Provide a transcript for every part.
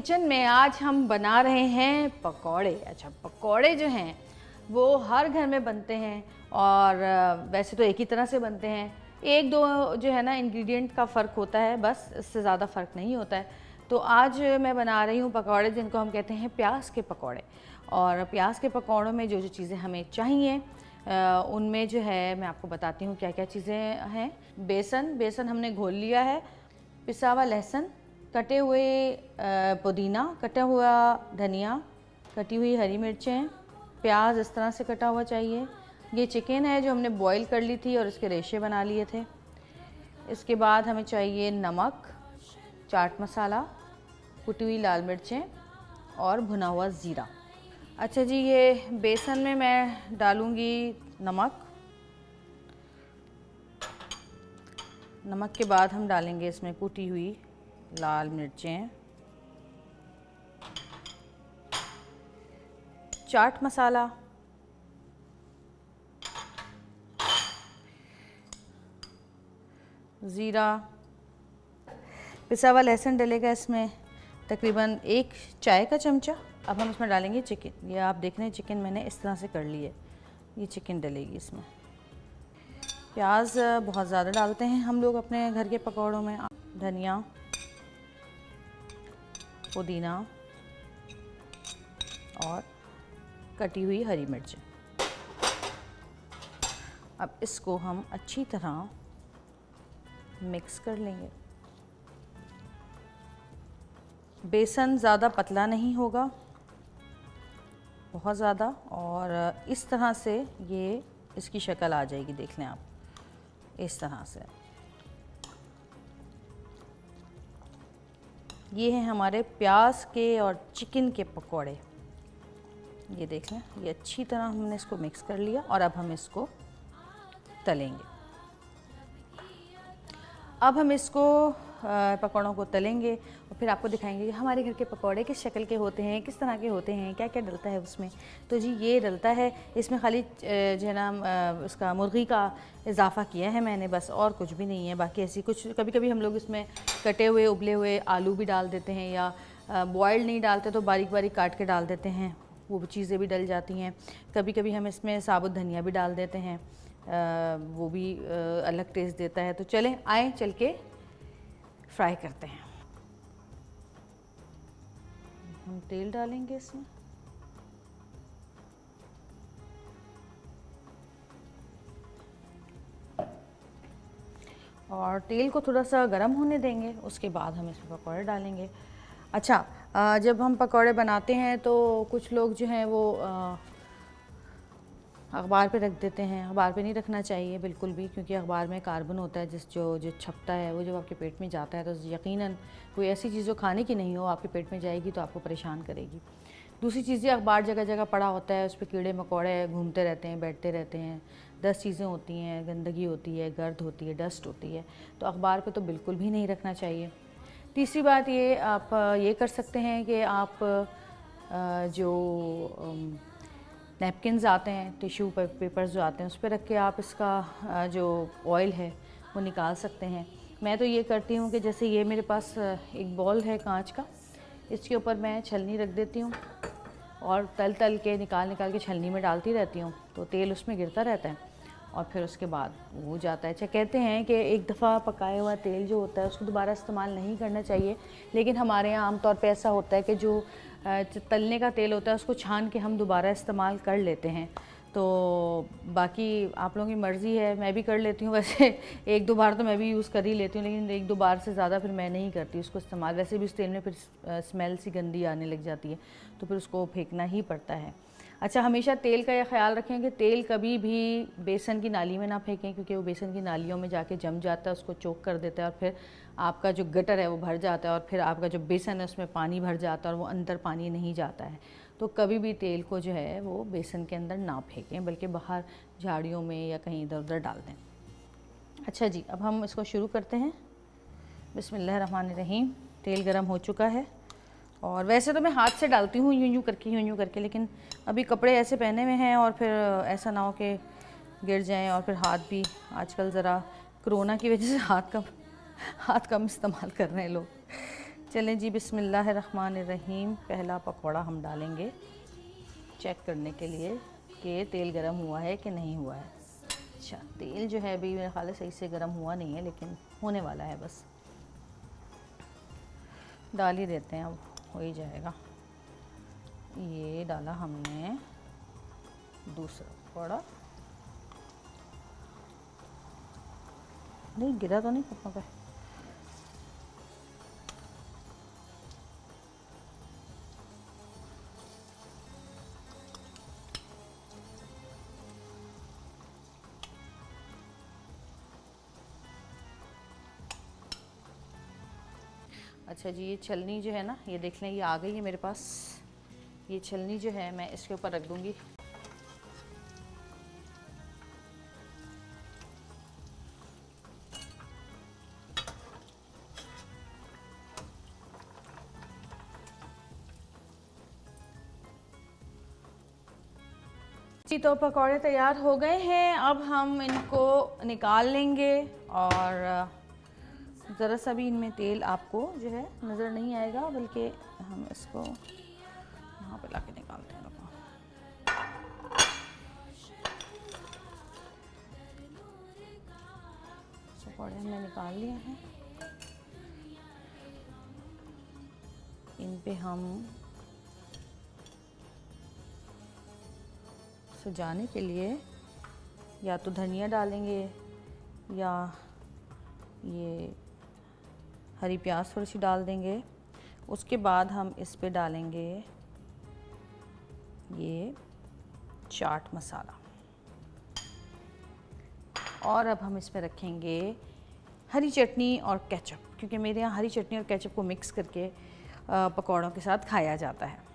Kitchen में आज हम बना रहे हैं पकौड़े। अच्छा, पकौड़े जो हैं वो हर घर में बनते हैं और वैसे तो एक ही तरह से बनते हैं, एक दो जो है ना इंग्रेडिएंट का फ़र्क होता है, बस इससे ज़्यादा फ़र्क नहीं होता है। तो आज मैं बना रही हूँ पकौड़े जिनको हम कहते हैं प्याज के पकौड़े। और प्याज के पकौड़ों में जो जो चीज़ें हमें चाहिए उनमें जो है मैं आपको बताती हूँ क्या क्या चीज़ें हैं। बेसन हमने घोल लिया है, पिसा हुआ लहसुन, कटे हुए पुदीना, कटा हुआ धनिया, कटी हुई हरी मिर्चें, प्याज इस तरह से कटा हुआ चाहिए। ये चिकन है जो हमने बॉईल कर ली थी और इसके रेशे बना लिए थे। इसके बाद हमें चाहिए नमक, चाट मसाला, कुटी हुई लाल मिर्चें और भुना हुआ ज़ीरा। अच्छा जी, ये बेसन में मैं डालूँगी नमक के बाद हम डालेंगे इसमें कुटी हुई लाल मिर्चें, चाट मसाला, ज़ीरा, पिसा हुआ लहसुन डलेगा इसमें तकरीबन 1 चाय का चमचा। अब हम इसमें डालेंगे चिकन। ये आप देख रहे हैं चिकन मैंने इस तरह से कर ली है, ये चिकन डलेगी इसमें। प्याज बहुत ज़्यादा डालते हैं हम लोग अपने घर के पकौड़ों में। धनिया, पुदीना और कटी हुई हरी मिर्च। अब इसको हम अच्छी तरह मिक्स कर लेंगे। बेसन ज़्यादा पतला नहीं होगा, बहुत ज़्यादा, और इस तरह से ये इसकी शक्ल आ जाएगी। देख लें आप, इस तरह से। ये हैं हमारे प्याज के और चिकन के पकोड़े। ये देख लें, ये अच्छी तरह हमने इसको मिक्स कर लिया और अब हम इसको तलेंगे। अब हम इसको पकौड़ों को तलेंगे और फिर आपको दिखाएंगे कि हमारे घर के पकौड़े किस शक्ल के होते हैं, किस तरह के होते हैं, क्या क्या डलता है उसमें। तो जी ये डलता है इसमें, खाली जो है ना उसका मुर्गी का इजाफ़ा किया है मैंने, बस, और कुछ भी नहीं है। बाकी ऐसी कुछ कभी कभी हम लोग इसमें कटे हुए उबले हुए आलू भी डाल देते हैं, या बॉयल्ड नहीं डालते तो बारीक बारीक काट के डाल देते हैं, वो चीज़ें भी डल जाती हैं। कभी कभी हम इसमें साबुत धनिया भी डाल देते हैं, वो भी अलग टेस्ट देता है। तो चलें आए चल के फ्राई करते हैं। हम तेल डालेंगे इसमें, और तेल को थोड़ा सा गर्म होने देंगे, उसके बाद हम इसमें पकौड़े डालेंगे। अच्छा, जब हम पकौड़े बनाते हैं तो कुछ लोग जो हैं वो अखबार पे रख देते हैं। अखबार पे नहीं रखना चाहिए बिल्कुल भी, क्योंकि अखबार में कार्बन होता है जो छपता है वो जब आपके पेट में जाता है तो यकीनन कोई ऐसी चीज़ जो खाने की नहीं हो आपके पेट में जाएगी तो आपको परेशान करेगी। दूसरी चीज़ें, अखबार जगह जगह पड़ा होता है, उस पर कीड़े मकोड़े घूमते रहते हैं, बैठते रहते हैं, 10 चीज़ें होती हैं, गंदगी होती है, गर्द होती है, डस्ट होती है, तो अखबार पे तो बिल्कुल भी नहीं रखना चाहिए। तीसरी बात ये, आप ये कर सकते हैं कि आप जो नैपकिन्स आते हैं, टिश्यू पेपर्स जो आते हैं, उस पर रख के आप इसका जो ऑयल है वो निकाल सकते हैं। मैं तो ये करती हूँ कि जैसे ये मेरे पास एक बॉल है कांच का, इसके ऊपर मैं छलनी रख देती हूँ और तल के निकाल के छलनी में डालती रहती हूँ, तो तेल उसमें गिरता रहता है और फिर उसके बाद वो जाता है। अच्छा, कहते हैं कि एक दफ़ा पकाया हुआ तेल जो होता है उसको दोबारा इस्तेमाल नहीं करना चाहिए, लेकिन हमारे यहाँ आमतौर पे ऐसा होता है कि जो तलने का तेल होता है उसको छान के हम दोबारा इस्तेमाल कर लेते हैं। तो बाकी आप लोगों की मर्ज़ी है, मैं भी कर लेती हूँ वैसे। एक दो बार तो मैं भी यूज़ कर ही लेती हूँ, लेकिन एक दो बार से ज़्यादा फिर मैं नहीं करती उसको इस्तेमाल। वैसे भी उस तेल में फिर स्मेल सी गंदी आने लग जाती है, तो फिर उसको फेंकना ही पड़ता है। अच्छा, हमेशा तेल का यह ख्याल रखें कि तेल कभी भी बेसन की नाली में ना फेंकें, क्योंकि वो बेसन की नालियों में जाके जम जाता है, उसको चोक कर देता है और फिर आपका जो गटर है वो भर जाता है और फिर आपका जो बेसन है उसमें पानी भर जाता है और वो अंदर पानी नहीं जाता है। तो कभी भी तेल को जो है वो बेसन के अंदर ना फेंकें, बल्कि बाहर झाड़ियों में या कहीं इधर उधर डाल दें। अच्छा जी, अब हम इसको शुरू करते हैं। बिस्मिल्लाहिर्रहमानिर्रहीम। तेल गरम हो चुका है और वैसे तो मैं हाथ से डालती हूँ यूँ करके, लेकिन अभी कपड़े ऐसे पहने हुए हैं और फिर ऐसा ना हो कि गिर जाएं, और फिर हाथ भी आजकल ज़रा कोरोना की वजह से हाथ कम इस्तेमाल कर रहे हैं लोग। चलें जी, बिस्मिल्लाहिर्रहमानिर्रहीम। पहला पकौड़ा हम डालेंगे चेक करने के लिए कि तेल गरम हुआ है कि नहीं हुआ है। अच्छा, तेल जो है अभी मेरे ख्याल से सही से गरम हुआ नहीं है, लेकिन होने वाला है, बस डाल ही देते हैं, अब हो ही जाएगा। ये डाला हमने दूसरा पकौड़ा। नहीं गिरा तो नहीं कपड़ों पे? अच्छा जी, ये छलनी जो है ना, ये देख लें, ये आ गई है मेरे पास। ये छलनी जो है मैं इसके ऊपर रख दूंगी। जी, तो पकौड़े तैयार हो गए हैं। अब हम इनको निकाल लेंगे और ज़रा सा भी इनमें तेल आपको जो है नज़र नहीं आएगा, बल्कि हम इसको यहाँ पे लाके निकालते हैं। पकौड़े हमने निकाल लिए हैं। इन पे हम सजाने के लिए या तो धनिया डालेंगे या ये हरी प्याज थोड़ी सी डाल देंगे। उसके बाद हम इस पे डालेंगे ये चाट मसाला, और अब हम इस पे रखेंगे हरी चटनी और केचप, क्योंकि मेरे यहाँ हरी चटनी और केचप को मिक्स करके पकौड़ों के साथ खाया जाता है।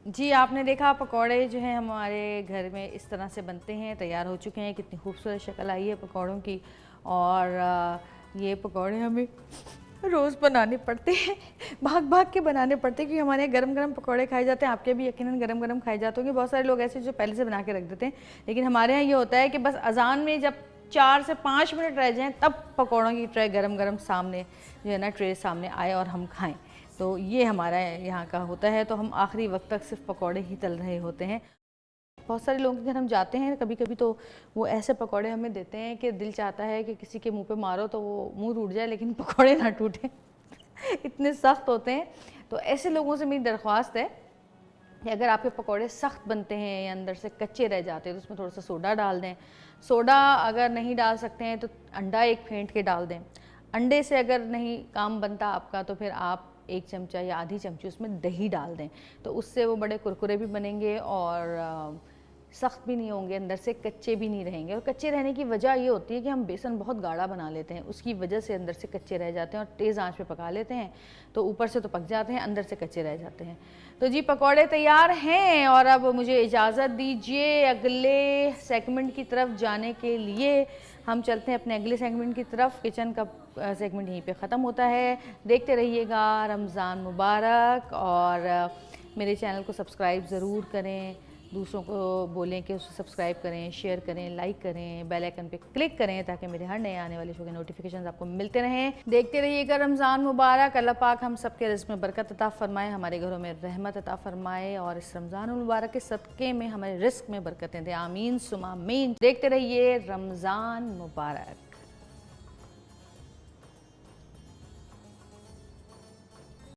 जी, आपने देखा पकौड़े जो हैं हमारे घर में इस तरह से बनते हैं, तैयार हो चुके हैं। कितनी खूबसूरत शक्ल आई है पकौड़ों की। और ये पकौड़े हमें रोज़ बनाने पड़ते हैं, भाग भाग के बनाने पड़ते हैं, क्योंकि हमारे यहाँ गरम गरम पकौड़े खाए जाते हैं। आपके भी यकीनन गरम गरम खाए जाते होंगे। बहुत सारे लोग ऐसे जो पहले से बना के रख देते हैं, लेकिन हमारे यहाँ ये होता है कि बस अजान में जब 4 से 5 मिनट रह जाएँ तब पकौड़ों की ट्रे गरम गरम सामने जो है ना, ट्रे सामने आए और हम खाएँ। तो ये हमारा यहाँ का होता है। तो हम आखिरी वक्त तक सिर्फ पकौड़े ही तल रहे होते हैं। बहुत सारे लोग के घर हम जाते हैं कभी कभी, तो वो ऐसे पकौड़े हमें देते हैं कि दिल चाहता है कि किसी के मुंह पे मारो तो वो मुंह टूट जाए, लेकिन पकौड़े ना टूटे इतने सख्त होते हैं। तो ऐसे लोगों से मेरी दरख्वास्त है कि अगर आपके पकौड़े सख्त बनते हैं या अंदर से कच्चे रह जाते हैं तो उसमें थोड़ा सा सोडा डाल दें। सोडा अगर नहीं डाल सकते हैं तो अंडा एक फेंट के डाल दें। अंडे से अगर नहीं काम बनता आपका तो फिर आप 1 चमचा या आधी चमची उसमें दही डाल दें, तो उससे वो बड़े कुरकुरे भी बनेंगे और सख्त भी नहीं होंगे, अंदर से कच्चे भी नहीं रहेंगे। और कच्चे रहने की वजह ये होती है कि हम बेसन बहुत गाढ़ा बना लेते हैं, उसकी वजह से अंदर से कच्चे रह जाते हैं। और तेज़ आंच पे पका लेते हैं तो ऊपर से तो पक जाते हैं, अंदर से कच्चे रह जाते हैं। तो जी, पकौड़े तैयार हैं और अब मुझे इजाज़त दीजिए अगले सेगमेंट की तरफ जाने के लिए। हम चलते हैं अपने अगले सेगमेंट की तरफ। किचन का सेगमेंट यहीं पे ख़त्म होता है। देखते रहिएगा। रमज़ान मुबारक। और मेरे चैनल को सब्सक्राइब ज़रूर करें, दूसरों को बोलें कि उसे सब्सक्राइब करें, शेयर करें, लाइक करें, बेल आइकन पे क्लिक करें ताकि मेरे हर नए आने वाले शो के नोटिफिकेशंस आपको मिलते रहें। देखते रहिएगा। रमज़ान मुबारक। अल्लाह पाक हम सब के रिज़्क़ में बरकत अता फ़रमाए, हमारे घरों में रहमत अता फ़रमाए और इस रमज़ान मुबारक के सदक़े में हमारे रिज़्क़ में बरकतें दे। आमीन सुमा आमीन। देखते रहिए। रमज़ान मुबारक।